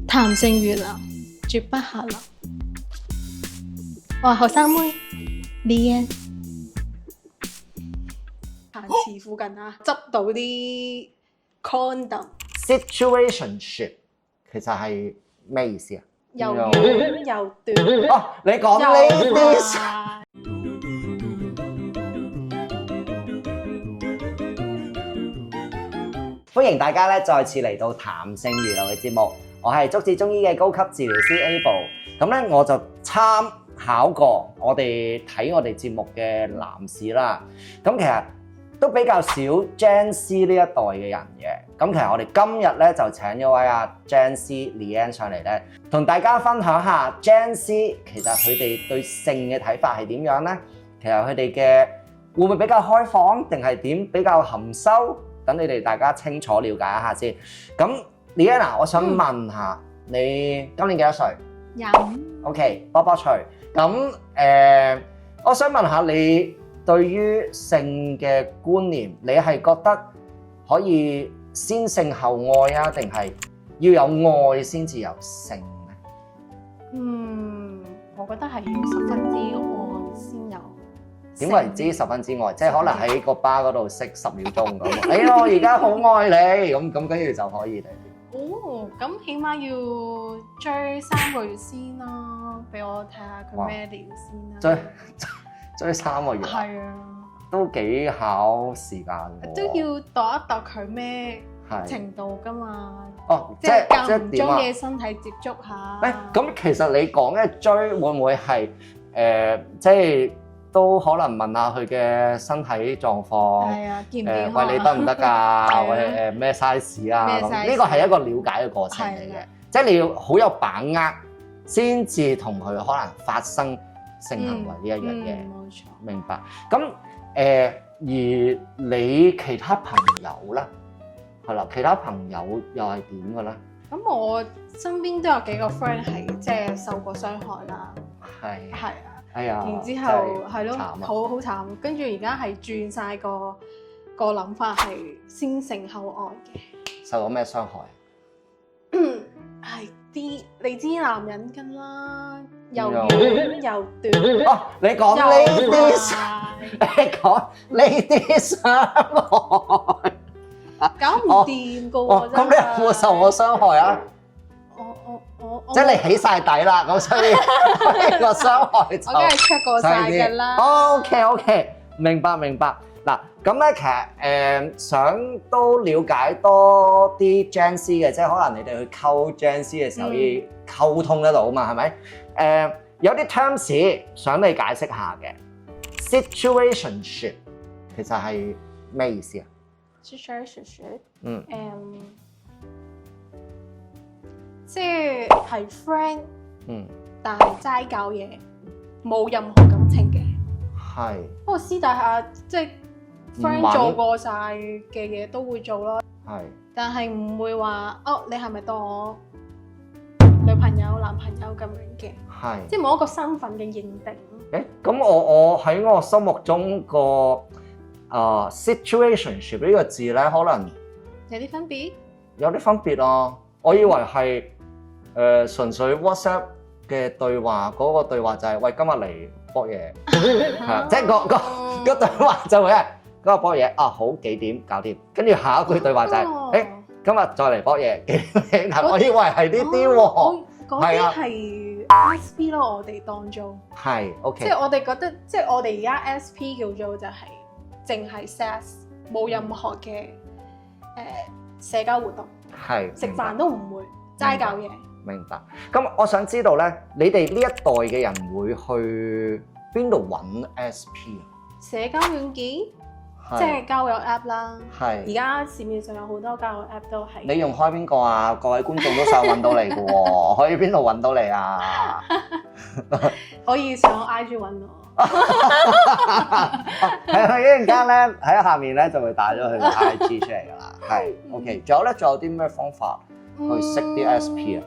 談性如流，絕不下流。我係後生妹 Leanne， 行池附近啊，執到啲 condom， situationship 其實係咩意思啊？又遠又短。哦，你講呢啲。歡迎大家咧再次嚟到談性如流嘅節目，我係足智中醫嘅高級治療師 Abel。咁咧我就參考過我哋睇我哋節目嘅男士啦。咁其實都比較少 Gen C 呢一代嘅人嘅。咁其實我哋今日咧就請咗位阿 Gen C Leanne 上嚟咧，同大家分享下 Gen C 其實佢哋對性嘅睇法係點樣咧？其實佢哋嘅會唔會比較開放，定係點比較含羞？等你哋大家清楚了解一下先。咁 Leanne， 我想問下你今年幾多歲？OK， 波波脆。咁我想問下你對於性嘅觀念，你係覺得可以先性後愛啊，定係要有愛先至有性咧？我覺得係要十分之愛先有。點為之十分之愛？即係可能喺個巴嗰度識10秒鐘咁。哎呀，我而家好愛你咁，跟住就可以嚟。哦，咁起碼要追3個月先啦，俾我睇下佢咩料先啦。追3個月。係啊，都幾考時間喎。都要度一度佢咩程度噶嘛。哦，即係間唔中點啊？嘅身體接觸下。咁其實你講嘅追會唔會係即係都可能問下佢嘅身體狀況？係啊，健唔健康啊？喂，你得唔得㗎？或者咩 size 啊？咁呢個係一個了解嘅過程嚟嘅，即係你要好有把握先至同佢可能發生性行為呢一樣嘢。冇錯。明白。咁而你其他朋友咧，係啦，其他朋友又係點嘅咧？咁我身邊都有幾個 friend 係即係受過傷害啦。係啊。哎呀，然之後係咯，好慘。跟住而家係轉晒個諗法，係先性後愛嘅。受過咩傷害？係啲你知男人㗎啦，又遠又短。哦，你講呢啲傷害，搞唔掂㗎喎！咁你有冇受過傷害啊？我即係你起晒底啦，咁所以個傷害就我梗係 check 過晒㗎啦。OK， 明白。嗱，咁咧其實想都了解多啲 Gen C 嘅，即係可能你哋去溝 Gen C 嘅時候要溝通得到嘛，係咪？有啲 terms 想你解釋下嘅 situationship 其實係咩意思啊 ？situationship， 即係 friend， 但係齋搞嘢，冇任何感情嘅。係。不過私底下即係 friend 做過晒嘅嘢都會做咯。係。但係唔會話你係咪當我女朋友、男朋友咁樣嘅？係。即係冇一個身份嘅認定。咁我喺我心目中個situationship 呢個字咧，可能有啲分別。有啲分別啊！我以為係純粹 WhatsApp 嘅對話，嗰個對話就係喂今日嚟搏嘢，即係個對話就會係今日搏嘢啊，好幾點搞掂，跟住下一句對話就係今日再嚟搏嘢幾點，我以為係呢啲喎，嗰啲係 SP 咯，我哋當中係 OK， 即係我哋覺得，即係我哋而家 SP 叫做就係淨係 sex， 冇任何嘅社交活動，係食飯都唔會齋搞嘢。明白。咁我想知道咧，你哋呢一代嘅人會去邊度揾 SP 啊？社交軟件，即係交友 app 啦。係。而家市面上有好多交友 app 都係。你用開邊個啊？各位觀眾都想揾到你嘅喎，可以邊度揾到你啊？可以上 IG 揾我。係啊，一陣間咧喺下面咧就會帶咗佢嘅 IG 出嚟㗎啦。係 OK， 仲有啲咩方法去識啲 SP 啊？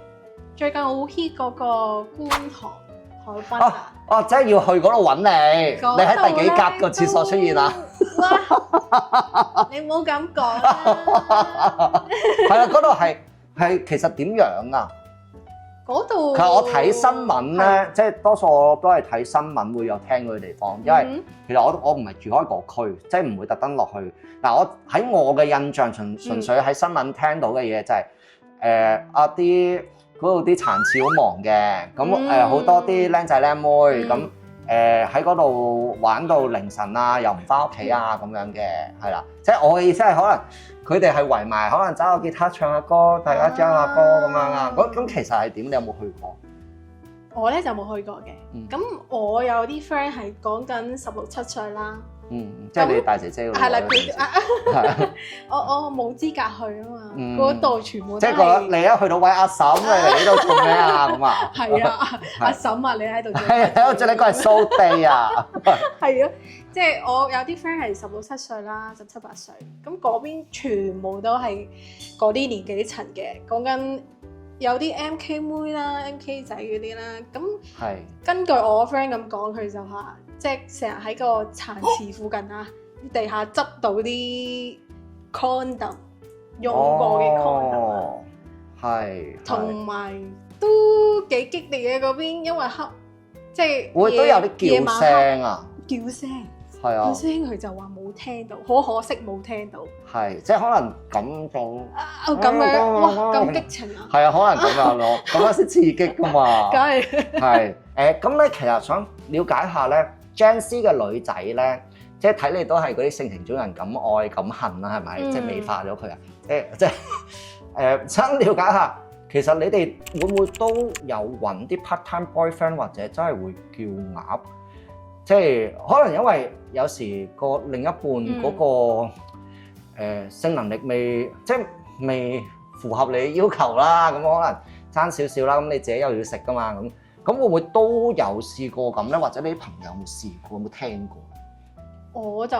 最近好 hit 嗰個觀塘海濱啊！即係要去嗰度揾你。你喺第幾格個廁所出現啊？你唔好咁講啦。係啦，嗰度係其實點樣啊？嗰度其實我睇新聞咧，即係多數我都係睇新聞會有聽嗰啲地方，因為其實我唔係住開嗰區，即係唔會特登落去。嗱，我喺我嘅印象純粹喺新聞聽到嘅嘢就係啲嗰度啲殘廁好忙嘅，咁好多啲僆仔僆妹咁喺嗰度玩到凌晨啊，又唔翻屋企啊咁樣嘅，係啦。即係我嘅意思係可能佢哋係圍埋，可能揸個吉他唱下歌，大家 jam 下歌咁樣啊。咁其實係點？你有冇去過？我咧就冇去過嘅。咁我有啲 friend 係講緊16、17歲啦。即係你大姐姐嗰啲。係啦，我冇資格去啊嘛。嗰度全部都係。即係覺得你一去到喂阿嬸，你嚟呢度做咩啊？咁啊。係啊，阿嬸啊，你喺度做咩？係啊，即係你過嚟掃地啊。係啊，即係我有啲 friend 係16、17歲啦，17、18歲。咁嗰邊全部都係嗰啲年紀層嘅，講緊有啲 MK 妹啦、MK 仔嗰啲啦。咁根據我 friend 咁講，佢就話。即係成日喺個殘廁附近啊，地下執到啲 condom 用過嘅 condom 啊，係，同埋都幾激烈嘅嗰邊，因為黑即係會都有啲叫聲啊，叫聲係啊，叫聲佢就話冇聽到，好可惜冇聽到，係即係可能咁種咁樣哇咁激情啊，係啊，可能咁樣咯，咁樣先刺激㗎嘛，梗係係咁咧，其實想了解下咧。Gen Z 嘅女仔咧，即係睇你都係嗰啲性情中人，敢愛敢恨啦，係咪？即係美化咗佢啊！即係想了解下，其實你哋會唔會都有揾啲 part-time boyfriend 或者真係會叫鴨？即係可能因為有時個另一半嗰個性能力未符合你要求啦，咁可能爭少少啦，咁你自己又要食噶嘛咁會唔會都有試過咁咧？或者你啲朋友有冇試過？有冇聽過？我就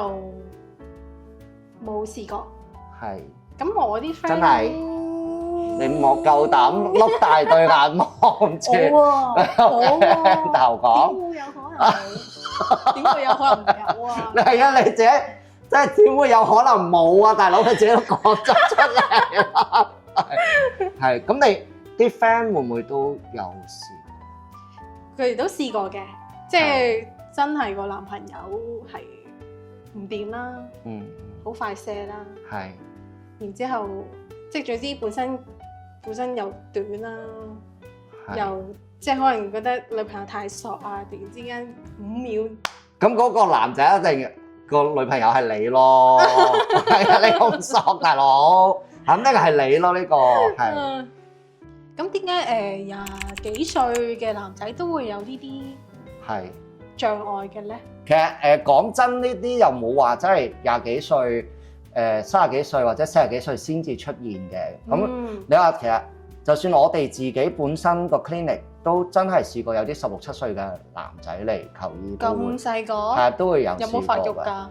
冇試過。係。咁我啲 friend 真係你冇夠膽碌大對眼望住我頭講。點會有可能有啊？係啊，你自己即係點會有可能冇啊？大佬佢自己都講咗出嚟啦。係。咁你啲 friend 會唔會都有試？佢哋都試過嘅，即係真係個男朋友係唔掂啦，好快射啦，然之後即係總之本身又短啦，又即係可能覺得女朋友太索啊，突然之間5秒，咁嗰個男仔一定個女朋友係你咯，係啊，你咁索大佬，肯定係你咯呢個係。咁點解廿幾歲嘅男仔都會有呢啲障礙嘅咧？其實講真，呢啲又冇話真係廿幾歲、30幾歲或者40幾歲先至出現嘅。咁你話其實就算我哋自己本身個 clinic 都真係試過有啲16、17歲嘅男仔嚟求醫，咁細個係啊，都會有。有冇發育㗎？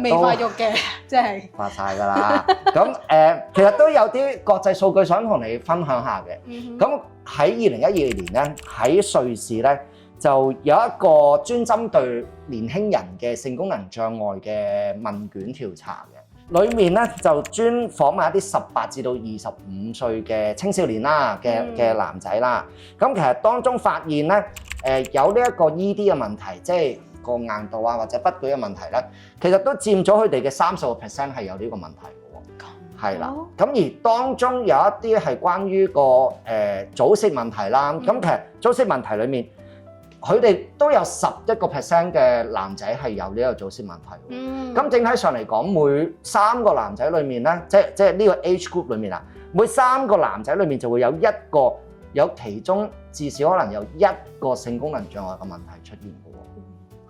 未都發育嘅，即係發晒㗎啦。咁其實都有啲國際數據想同你分享下嘅。咁喺2012年咧，喺瑞士咧就有一個專針對年輕人嘅性功能障礙嘅問卷調查嘅，裡面咧就專訪問一啲18至到25歲嘅青少年啦嘅男仔啦。咁其實當中發現咧，有呢一個 ED 嘅問題，即係個硬度啊或者不舉嘅問題咧，其實都佔咗佢哋嘅30% 係有呢個問題嘅喎，係啦。咁而當中有一啲係關於個早泄問題啦。咁其實早泄問題裡面，佢哋都有11% 嘅男仔係有呢個早泄問題。咁整體上嚟講，每3個男仔裡面咧，即係呢個 age group 裡面啊，每3個男仔裡面就會有1個有其中至少可能有1個性功能障礙嘅問題出現嘅喎。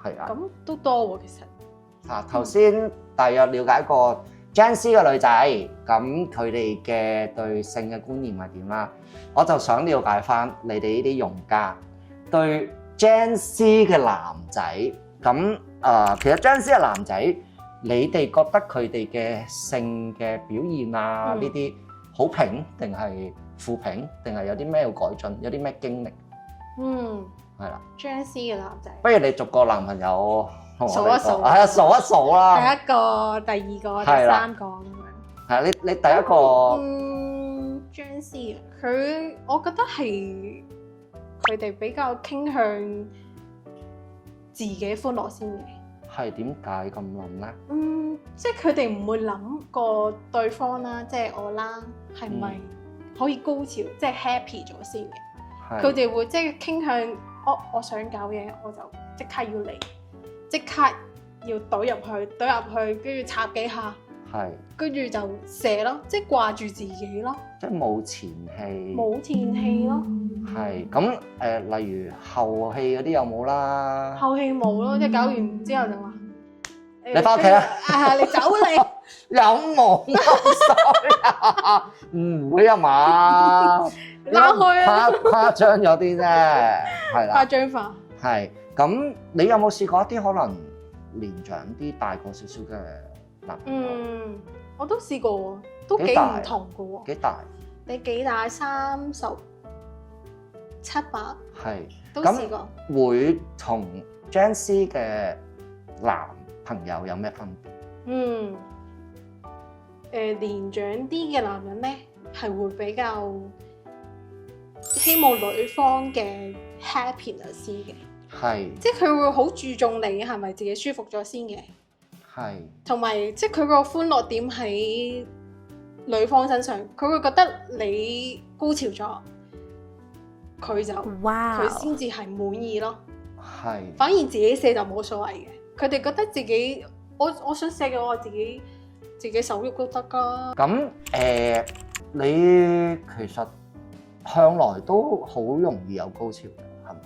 係啊，咁都多喎，其實。頭先大約了解過 Gen Z 嘅女仔，咁佢哋嘅對性嘅觀念係點啦？我就想了解翻你哋呢啲用家對 Gen Z 嘅男仔，咁其實 Gen Z 嘅男仔，你哋覺得佢哋嘅性嘅表現啊，呢啲好評定係負評，定係有啲咩要改進，有啲咩經歷？係啦 ，Gen Z 嘅男仔，不如你逐個男朋友數一數，係啊，數一數啦。第一個、第二個、第三個咁樣。係啊，你第一個張思啊，我覺得係佢哋比較傾向自己歡樂先嘅。係點解咁諗咧？即係佢哋唔會諗過對方啦，即係我啦，係咪可以高潮，即係 happy 咗先嘅。佢哋會即係傾向，我想搞嘢，我就即刻要嚟，即刻要懟入去，跟住插幾下，跟住就射咯，即係掛住自己咯，即係冇前戲，冇前戲咯。係咁例如後戲嗰啲有冇啦？後戲冇咯，即係搞完之後就話你翻屋企啦，你走你。有冇咁衰啊？唔會啊嘛，拉開啊，誇張咗啲啫，係啦，誇張化。係咁，你有冇試過一啲可能年長啲、大個少少嘅男朋友？我都試過喎，都幾唔同嘅喎。幾大？你幾大？37、8？係，都試過。會同 Janice 嘅男朋友有咩分別？年長啲嘅男人咧，係會比較希望女方嘅 happiness 先嘅，即係佢會好注重你係咪自己舒服咗先嘅，同埋即係佢個歡樂點喺女方身上，佢會覺得你高潮咗，佢先至係滿意咯，反而自己射就冇所謂嘅，佢哋覺得自己我想射嘅我自己手喐都得㗎。咁你其實向來都好容易有高潮嘅，係咪？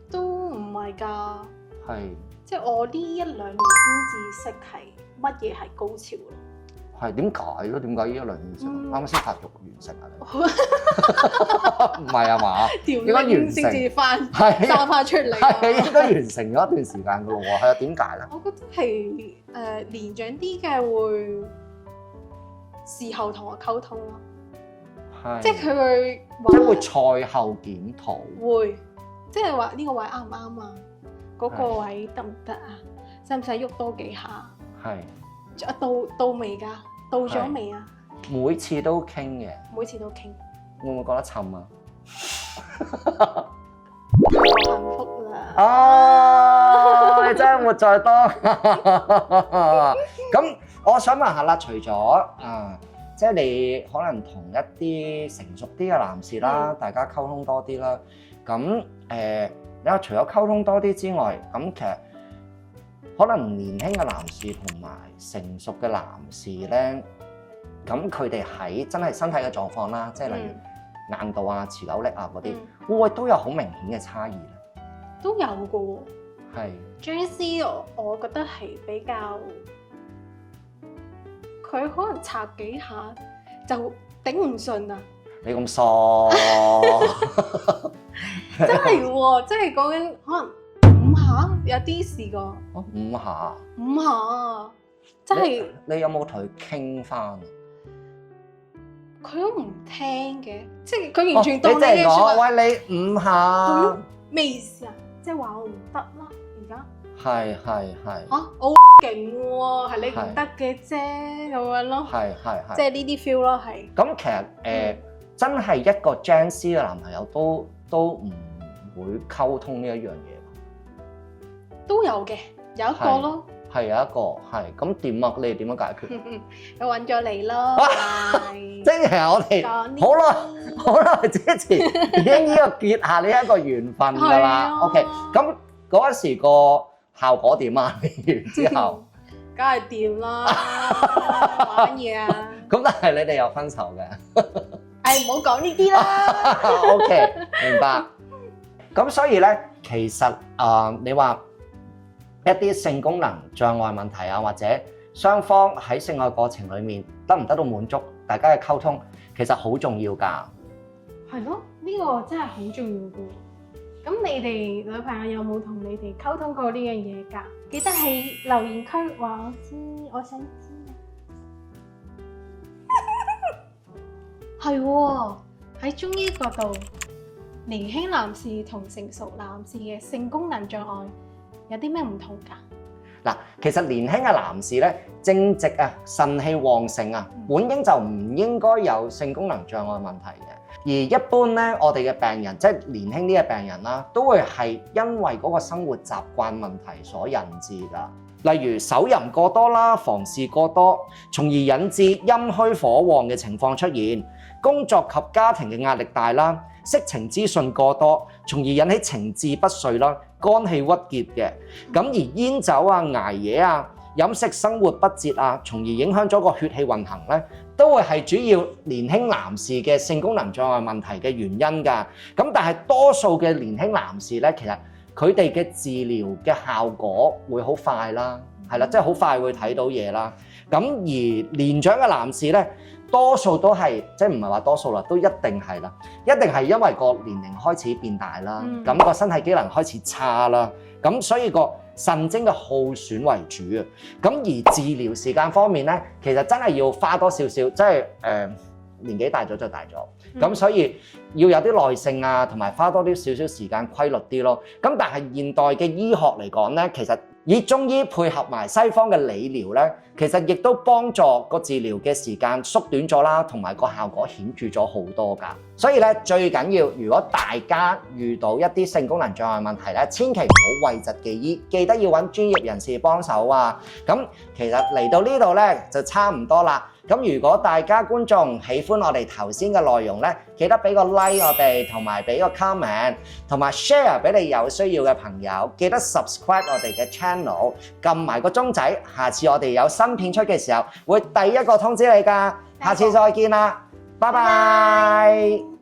都唔係㗎，即係我呢1-2年先至識係乜嘢係高潮咯。係點解咯？點解呢1-2年先？啱啱先發育完成啊？你唔係啊嘛？應該完成先至生翻出嚟。係應該完成咗一段時間㗎咯喎。係啊，點解咧？我覺得係年長啲嘅會事後同我溝通咯，即係佢會話，即係會賽後檢討，會即係話呢個位啱唔啱啊？嗰個位得唔得啊？使唔使喐多幾下？到未㗎？到咗未啊？每次都傾嘅，每次都傾，會唔會覺得沉啊？太幸福啦！你真係活在當下。咁我想問下啦，除咗即係你可能同一啲成熟啲嘅男士啦，大家溝通多啲啦。咁你話除咗溝通多啲之外，咁其實可能年輕嘅男士同埋成熟嘅男士咧，咁佢哋喺真係身體嘅狀況啦，即係例如硬度啊、持久力啊嗰啲，會唔會都有好明顯嘅差異咧？都有嘅喎。Janice 我覺得係比較，佢可能插幾下就頂唔順啊！你咁傻，真係喎，真係講緊可能5下，有啲試過。5下，真係。你有冇同佢傾翻？佢都唔聽嘅，即係佢完全當你嘅説話。喂，你5下，咩意思啊？即係話我唔得啦，而家。係。我好勁喎，係你唔得嘅啫，咁樣咯。即係呢啲 feel 咯，係。咁其實真係一個 Janice 嘅男朋友都唔會溝通呢一樣嘢。都有嘅，有一個咯。係有一個，係咁點啊？你哋點樣解決？我揾咗你咯。即係我哋好耐之前已經呢個結下呢一個緣分㗎啦。OK，咁嗰陣時個效果點啊？完之後，梗係掂啦，玩嘢啊！咁但係你哋有分手嘅？唔好講呢啲啦。OK，明白。咁所以咧，其實你話一啲性功能障礙問題啊，或者雙方喺性愛過程裡面得唔得到滿足，大家嘅溝通其實好重要㗎。係咯，呢個真係好重要㗎。咁你哋女朋友有冇同你哋溝通過呢樣嘢㗎？記得喺留言區話我知，我想知啊。係喎，喺中醫角度，年輕男士同成熟男士嘅性功能障礙有啲咩唔同㗎？嗱，其實年輕嘅男士咧，正值啊腎氣旺盛啊，本應就唔應該有性功能障礙問題嘅。而一般咧，我哋嘅病人即係年輕啲嘅病人啦，都會係因為嗰個生活習慣問題所引致㗎。例如手淫過多啦、房事過多，從而引致陰虛火旺嘅情況出現；工作及家庭嘅壓力大啦，色情資訊過多，從而引起情志不遂啦、肝氣鬱結嘅。咁而煙酒啊、捱夜啊、飲食生活不節啊，從而影響咗個血氣運行咧，都會係主要年輕男士嘅性功能障礙問題嘅原因㗎。咁但係多數嘅年輕男士咧，其實佢哋嘅治療嘅效果會好快啦，係啦，即係好快會睇到嘢啦。咁而年長嘅男士咧，多數都係即係唔係話多數啦，都一定係啦，一定係因為個年齡開始變大啦，咁個身體機能開始差啦，咁所以個腎精嘅耗損為主啊。咁而治療時間方面咧，其實真係要花多少少，即係年紀大咗就大咗，咁所以要有啲耐性啊，同埋花多啲少少時間規律啲咯。咁但係現代嘅醫學嚟講咧，其實以中醫配合埋西方嘅理療咧，其實亦都幫助個治療嘅時間縮短咗啦，同埋個效果顯著咗好多㗎。所以咧，最緊要如果大家遇到一啲性功能障礙問題咧，千祈唔好諱疾忌醫，記得要揾專業人士幫手啊。咁其實嚟到呢度咧就差唔多啦。咁如果大家觀眾喜歡我哋頭先嘅內容咧，記得俾個 like 我哋，同埋俾個 comment， 同埋 share 俾你有需要嘅朋友。記得 subscribe 我哋嘅 channel， 撳埋個鐘仔，下次我哋有新片出嘅時候，會第一個通知你㗎。下次再見啦，拜拜。